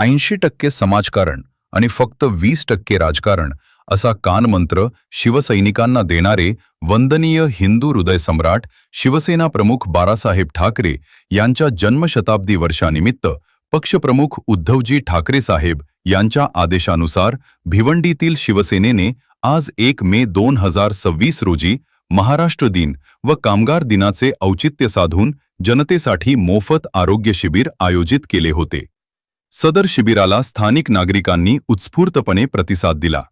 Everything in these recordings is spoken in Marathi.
80% समाजकारण आणि फक्त 20% राजकारण असा कानमंत्र शिवसैनिकांना देणारे वंदनीय हिंदू हृदय सम्राट शिवसेना प्रमुख बाळासाहेब ठाकरे यांच्या जन्मशताब्दी वर्षानिमित्त पक्षप्रमुख उद्धवजी ठाकरे साहेब यांच्या आदेशानुसार भिवंडीतील शिवसेनेने आज 1 मे 2026 रोजी महाराष्ट्र दिन व कामगार दिनाचे औचित्य साधून जनतेसाठी मोफत आरोग्य शिबिर आयोजित केले होते। सदर शिबिराला स्थानिक नागरिकांनी उत्स्फूर्तपणे प्रतिसाद दिला।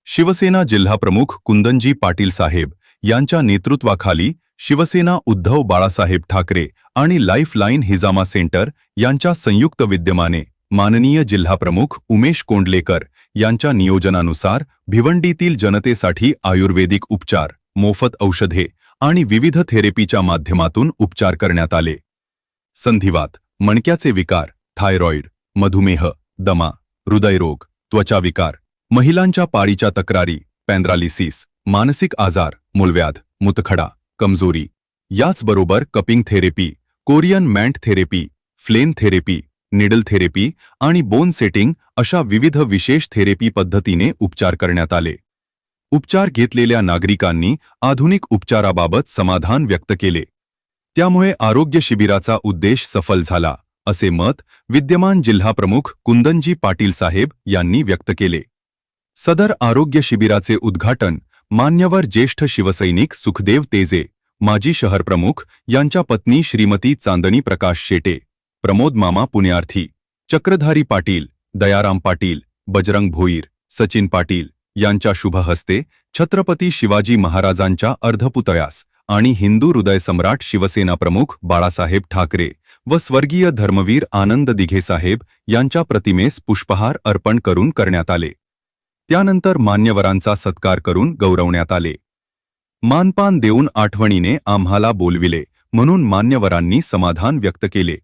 शिवसेना जिल्हाप्रमुख कुंदनजी पाटील साहेब यांच्या नेतृत्वाखाली शिवसेना उद्धव बाळासाहेब ठाकरे आणि लाईफलाईन हिजामा सेंटर यांच्या संयुक्त विद्यमाने माननीय जिल्हाप्रमुख उमेश कोंडलेकर यांच्या नियोजनानुसार भिवंडीतील जनतेसाठी आयुर्वेदिक उपचार, मोफत औषधे आणि विविध थेरपीच्या माध्यमातून उपचार करण्यात आले। संधिवात, मणक्याचे विकार, थायरॉइड, मधुमेह, दमा, हृदयरोग, त्वचाविकार, महिलांच्या पाळीच्या तक्रारी, पॅन्ड्रालिसिस, मानसिक आजार, मूलव्याध, मुतखडा, कमजोरी, याचबरोबर cupping therapy, Korean मॅन्ट therapy, फ्लेन therapy, needle therapy आणि बोन सेटिंग अशा विविध विशेष थेरपी पद्धतीने उपचार करण्यात आले। उपचार घेतलेल्या नागरिकांनी आधुनिक उपचाराबाबत समाधान व्यक्त केले। त्यामुळे आरोग्य शिबिराचा उद्देश सफल झाला, असे मत विद्यमान जिल्हाप्रमुख कुंदनजी पाटील साहेब यांनी व्यक्त केले। सदर आरोग्य शिबिराचे उद्घाटन मान्यवर ज्येष्ठ शिवसैनिक सुखदेव तेजे, माजी शहरप्रमुख यांच्या पत्नी श्रीमती चांदणी प्रकाश शेटे, प्रमोद मामा पुण्यार्थी, चक्रधारी पाटील, दयाराम पाटील, बजरंग भोईर, सचिन पाटील यांच्या शुभ हस्ते छत्रपती शिवाजी महाराजांच्या अर्धपुतळ्यास आणि हिंदू हृदय सम्राट शिवसेना प्रमुख बाळासाहेब ठाकरे व स्वर्गीय धर्मवीर आनंद दिघे साहेब यांच्या प्रतिमेस पुष्पहार अर्पण करून करण्यात आले। त्यानंतर मान्यवरांचा सत्कार करून गौरवण्यात आले। मानपान देऊन आठवणीने आम्हाला बोलविले म्हणून मान्यवरांनी समाधान व्यक्त केले।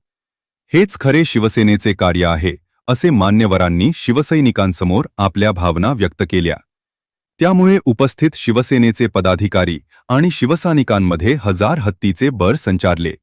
हेच खरे शिवसेनेचे कार्य आहे, असे मान्यवरांनी शिवसैनिकांसमोर आपल्या भावना व्यक्त केल्या। त्यामुळे उपस्थित शिवसेनेचे पदाधिकारी आणि शिवसैनिकांमध्ये हजार हत्तीचे बर संचारले।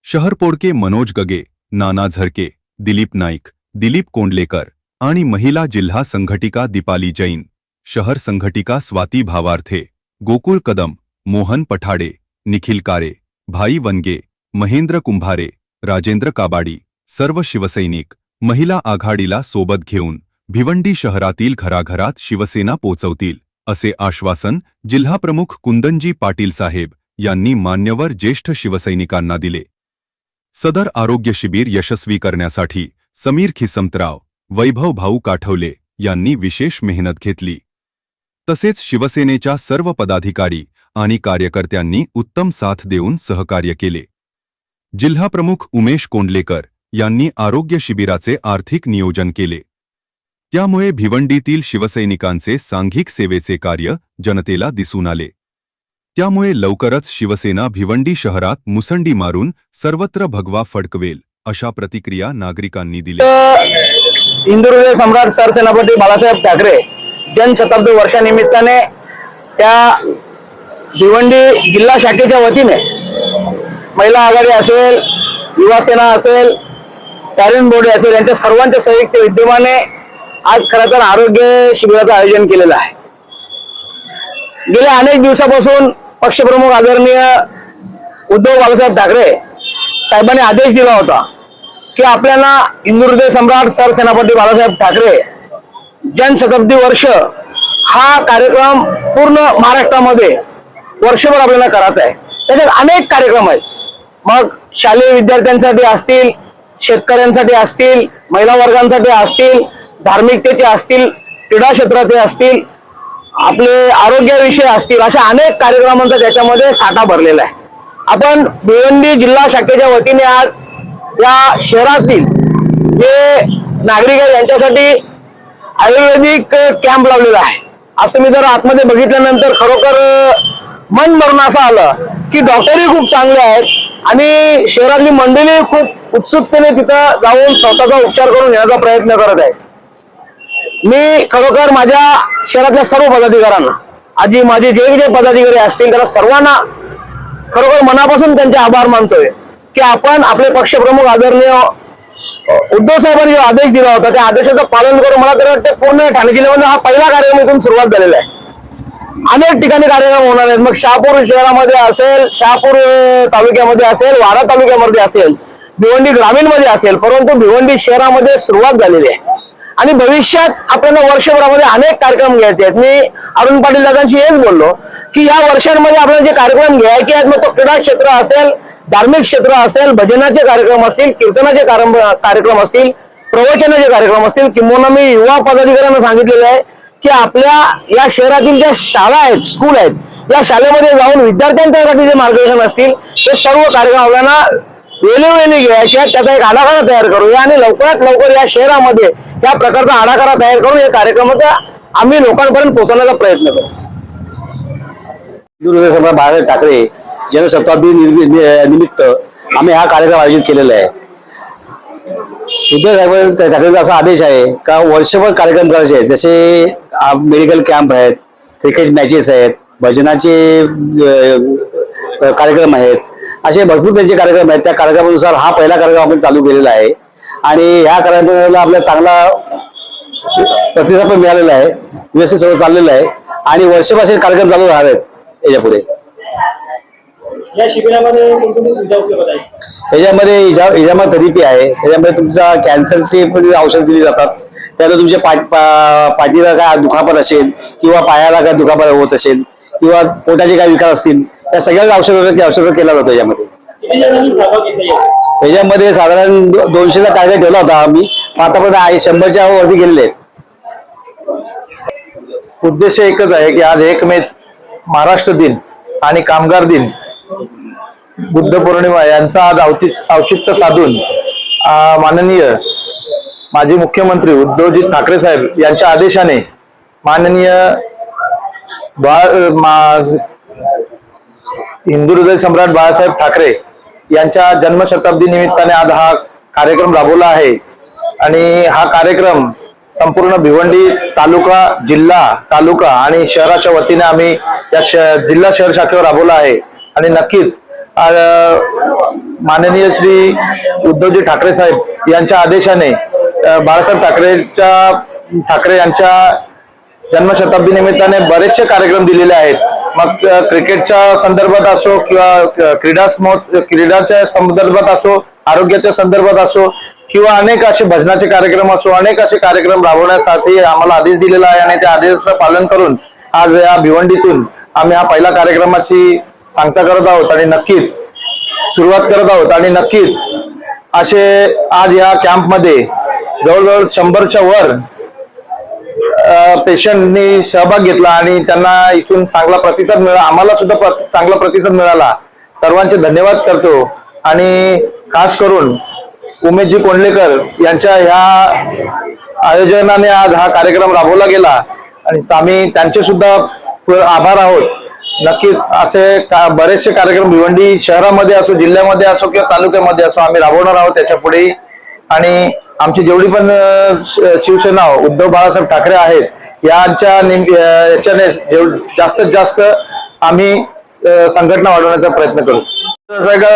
शहरपोडके मनोज गगे, नाना झरके, दिलीप नाईक, दिलीप कोंडलेकर आणि महिला जिल्हा संघटिका दीपाली जैन, शहर संघटिका स्वाती भावार्थे, गोकुळ कदम, मोहन पठाडे, निखिल कारे, भाई वनगे, महेंद्र कुंभारे, राजेंद्र काबाडी, सर्व शिवसैनिक महिला आघाडीला सोबत घेऊन भिवंडी शहरातील घराघरात शिवसेना पोचवतील, असे आश्वासन जिल्हाप्रमुख कुंदनजी पाटील साहेब यांनी मान्यवर ज्येष्ठ शिवसैनिकांना दिले। सदर आरोग्य शिबिर यशस्वी करण्यासाठी समीर खिसमतराव, वैभव भाऊ काठवले यांनी विशेष मेहनत घेतली। तसेच शिवसेनेच्या सर्व पदाधिकारी आणि कार्यकर्त्यांनी उत्तम साथ देऊन सहकार्य केले। जिल्हाप्रमुख उमेश कोंडलेकर यांनी आरोग्य शिबिराचे आर्थिक नियोजन केले। त्यामुळे भिवंडीतील शिवसैनिकांचे सांघिक सेवेचे कार्य जनतेला दिसून आले। त्यामुळे लवकरच शिवसेना भिवंडी शहरात मुसंडी मारून सर्वत्र भगवा फडकवेल, अशा प्रतिक्रिया नागरिकांनी दिल्या। हिंदू हृदय सम्राट सरसेनापती बाळासाहेब ठाकरे जनशताब्दी वर्षानिमित्ताने त्या भिवंडी जिल्हा शाखेच्या वतीने महिला आघाडी असेल, युवा सेना असेल, टॅलेंट बोर्ड असेल, यांच्या सर्वांच्या संयुक्त विद्यमाने आज खरं तर आरोग्य शिबिराचं आयोजन केलेलं आहे। गेल्या अनेक दिवसापासून पक्षप्रमुख आदरणीय उद्धव बाळासाहेब ठाकरे साहेबांनी आदेश दिला होता की आपल्याला हिंदू हृदय सम्राट सरसेनापती बाळासाहेब ठाकरे जनशताब्दी वर्ष हा कार्यक्रम पूर्ण महाराष्ट्रामध्ये वर्षभर आपल्याला करायचा आहे। त्याच्यात अनेक कार्यक्रम आहेत, मग शालेय विद्यार्थ्यांसाठी असतील, शेतकऱ्यांसाठी असतील, महिला वर्गांसाठी असतील, धार्मिकतेचे असतील, क्रीडा क्षेत्राचे असतील, आपले आरोग्याविषयी असतील, अशा अनेक कार्यक्रमांचा त्याच्यामध्ये साठा भरलेला आहे। आपण भिवंडी जिल्हा शाखेच्या वतीने आज या शहरातील जे नागरिक आहेत यांच्यासाठी आयुर्वेदिक कॅम्प लावलेला आहे। आज तुम्ही जर आतमध्ये बघितल्यानंतर खरोखर मन भरून असं आलं की डॉक्टरही खूप चांगले आहेत आणि शहरातली मंडळी खूप उत्सुकतेने तिथं जाऊन स्वतःचा उपचार करून घेण्याचा प्रयत्न करत आहे। मी खरोखर माझ्या शहरातल्या सर्व पदाधिकाऱ्यांना, आजी माझे जे पदाधिकारी असतील त्याला सर्वांना खरोखर मनापासून त्यांचे आभार मानतोय की आपण आपले पक्षप्रमुख आदरणीय उद्धव साहेबांनी जो आदेश दिला होता त्या आदेशाचं पालन करून मला तर वाटतं पूर्ण ठाणे जिल्ह्यामध्ये हा पहिला कार्यक्रम इथून सुरुवात झालेला आहे. अनेक ठिकाणी कार्यक्रम होणार आहेत. मग शहापूर शहरामध्ये असेल, शहापूर तालुक्यामध्ये असेल, वाडा तालुक्यामध्ये असेल, भिवंडी ग्रामीण मध्ये असेल, परंतु भिवंडी शहरामध्ये सुरुवात झालेली आहे. आणि भविष्यात आपल्याला वर्षभरामध्ये अनेक कार्यक्रम घ्यायचे आहेत. मी अरुण पाटील दादांशी हेच बोललो की या वर्षांमध्ये आपल्याला जे कार्यक्रम घ्यायचे आहेत, मग तो क्रीडा क्षेत्र असेल, धार्मिक क्षेत्र असेल, भजनाचे कार्यक्रम असतील, कीर्तनाचे कार्यक्रम असतील, प्रवचनाचे कार्यक्रम असतील, किंवा मी युवा पदाधिकाऱ्यांना सांगितलेलं आहे की आपल्या या शहरातील ज्या शाळा आहेत, स्कूल आहेत, या शाळेमध्ये जाऊन विद्यार्थ्यांच्यासाठी जे मार्गदर्शन असतील ते सर्व कार्यक्रम आपल्याला वेळोवेळी घ्यायचे आहेत. त्याचा एक आराखडा तयार करूया आणि लवकरात लवकर या शहरामध्ये या प्रकारचा आराखडा तयार करून या कार्यक्रमाचा आम्ही लोकांपर्यंत पोहोचवण्याचा प्रयत्न करू. हिंदू सम्राट बाळासाहेब ठाकरे जनशताब्दी निमित्त आम्ही हा कार्यक्रम आयोजित केलेला आहे. उद्धव साहेब ठाकरेंचा असा आदेश आहे का वर्षभर कार्यक्रम करायचे आहेत. जसे मेडिकल कॅम्प आहेत, क्रिकेट मॅचेस आहेत, भजनाचे कार्यक्रम आहेत, असे भरपूर त्यांचे कार्यक्रम आहेत. त्या कार्यक्रमानुसार हा पहिला कार्यक्रम आपण चालू केलेला आहे आणि ह्या कार्यक्रमाला आपल्याला चांगला प्रतिसाद पण मिळालेला आहे. व्यवस्थित सगळं चाललेलं आहे आणि वर्षभर कार्यक्रम चालू राहणार आहेत याच्या पुढे. या शिबिरामध्ये कोणकोणती सुविधा उपलब्ध आहे? ह्याच्यामध्ये इजामा थेरपी आहे. त्याच्यामध्ये तुमचा कॅन्सरची पण औषध दिली जातात. त्यानंतर तुमच्या पाठीला काय दुखापत असेल किंवा पायाला काय दुखापत होत असेल किंवा पोटाचे काय विकार असतील त्या सगळ्या औषध केला जातो याच्यामध्ये. याच्यामध्ये साधारण 200चा टार्गेट ठेवला होता आम्ही, आतापर्यंत 100च्या वरती गेलेले आहेत. उद्देश एकच आहे की आज 1 मे महाराष्ट्र दिन आणि कामगार दिन, बुद्ध पौर्णिमा यांचा आज औचित्य साधून माननीय माजी मुख्यमंत्री उद्धवजी ठाकरे साहेब यांच्या आदेशाने माननीय हिंदू हृदय सम्राट बाळासाहेब ठाकरे यांच्या जन्मशताब्दी निमित्ताने आज हा कार्यक्रम राबवला आहे. आणि हा कार्यक्रम संपूर्ण भिवंडी तालुका, जिल्हा, तालुका आणि शहराच्या वतीने आम्ही या जिल्हा शहर शाखेवर राबवला आहे. आणि नक्कीच माननीय श्री उद्धवजी ठाकरे साहेब यांच्या आदेशाने बाळासाहेब ठाकरे यांच्या जन्मशताब्दी निमित्ताने बरेचसे कार्यक्रम दिलेले आहेत. मग क्रिकेटच्या संदर्भात असो किंवा क्रीडाच्या संदर्भात असो, आरोग्याच्या संदर्भात असो किंवा अनेक असे भजनाचे कार्यक्रम असो, अनेक असे कार्यक्रम राबवण्यासाठी आम्हाला आदेश दिलेला आहे. आणि त्या आदेशाचं पालन करून आज या भिवंडीतून आम्ही हा पहिला कार्यक्रमाची सांगता करत आहोत आणि नक्कीच सुरुवात करत आहोत. आणि नक्कीच असे आज या कॅम्पमध्ये जवळजवळ 100च्या वर पेशंटनी सहभाग घेतला आणि त्यांना इथून चांगला प्रतिसाद मिळाला. आम्हाला सुद्धा चांगला प्रतिसाद मिळाला. सर्वांचे धन्यवाद करतो. आणि खास करून उमेशजी कोंडलेकर यांच्या ह्या आयोजनाने आज हा कार्यक्रम राबवला गेला आणि आम्ही त्यांचे सुद्धा आभार आहोत. नक्कीच असे बरेचसे कार्यक्रम भिवंडी शहरामध्ये असो, जिल्ह्यामध्ये असो किंवा तालुक्यामध्ये असो आम्ही राबवणार आहोत त्याच्या पुढे. आणि आमची जेवढी पण शिवसेना उद्धव बाळासाहेब ठाकरे आहेत याच्याने जास्तीत जास्त आम्ही संघटना वाढवण्याचा प्रयत्न करू.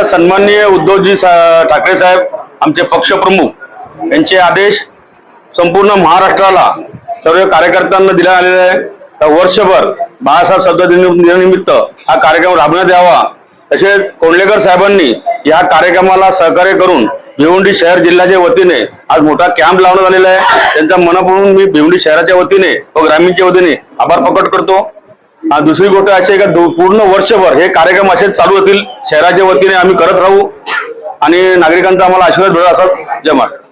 सन्माननीय उद्धवजी ठाकरे साहेब आमचे पक्षप्रमुख यांचे आदेश संपूर्ण महाराष्ट्राला सर्व कार्यकर्त्यांना दिला आलेला आहे. वर्षभर बाळासाहेब दिनानिमित्त हा कार्यक्रम राबवण्यात यावा. तसेच कोंडलेकर साहेबांनी या कार्यक्रमाला सहकार्य करून भिवंडी शहर जिल्ह्याच्या वतीने आज मोठा कॅम्प लावण्यात आलेला आहे. त्यांचा मनापासून मी भिवंडी शहराच्या वतीने व ग्रामीणच्या वतीने आभार प्रकट करतो. दुसरी गोष्ट अशी आहे की पूर्ण वर्षभर हे कार्यक्रम असेच चालू होतील. शहराच्या वतीने आम्ही करत राहू आणि नागरिकांचा आम्हाला आशीर्वाद मिळाला असा जय महाराष्ट्र.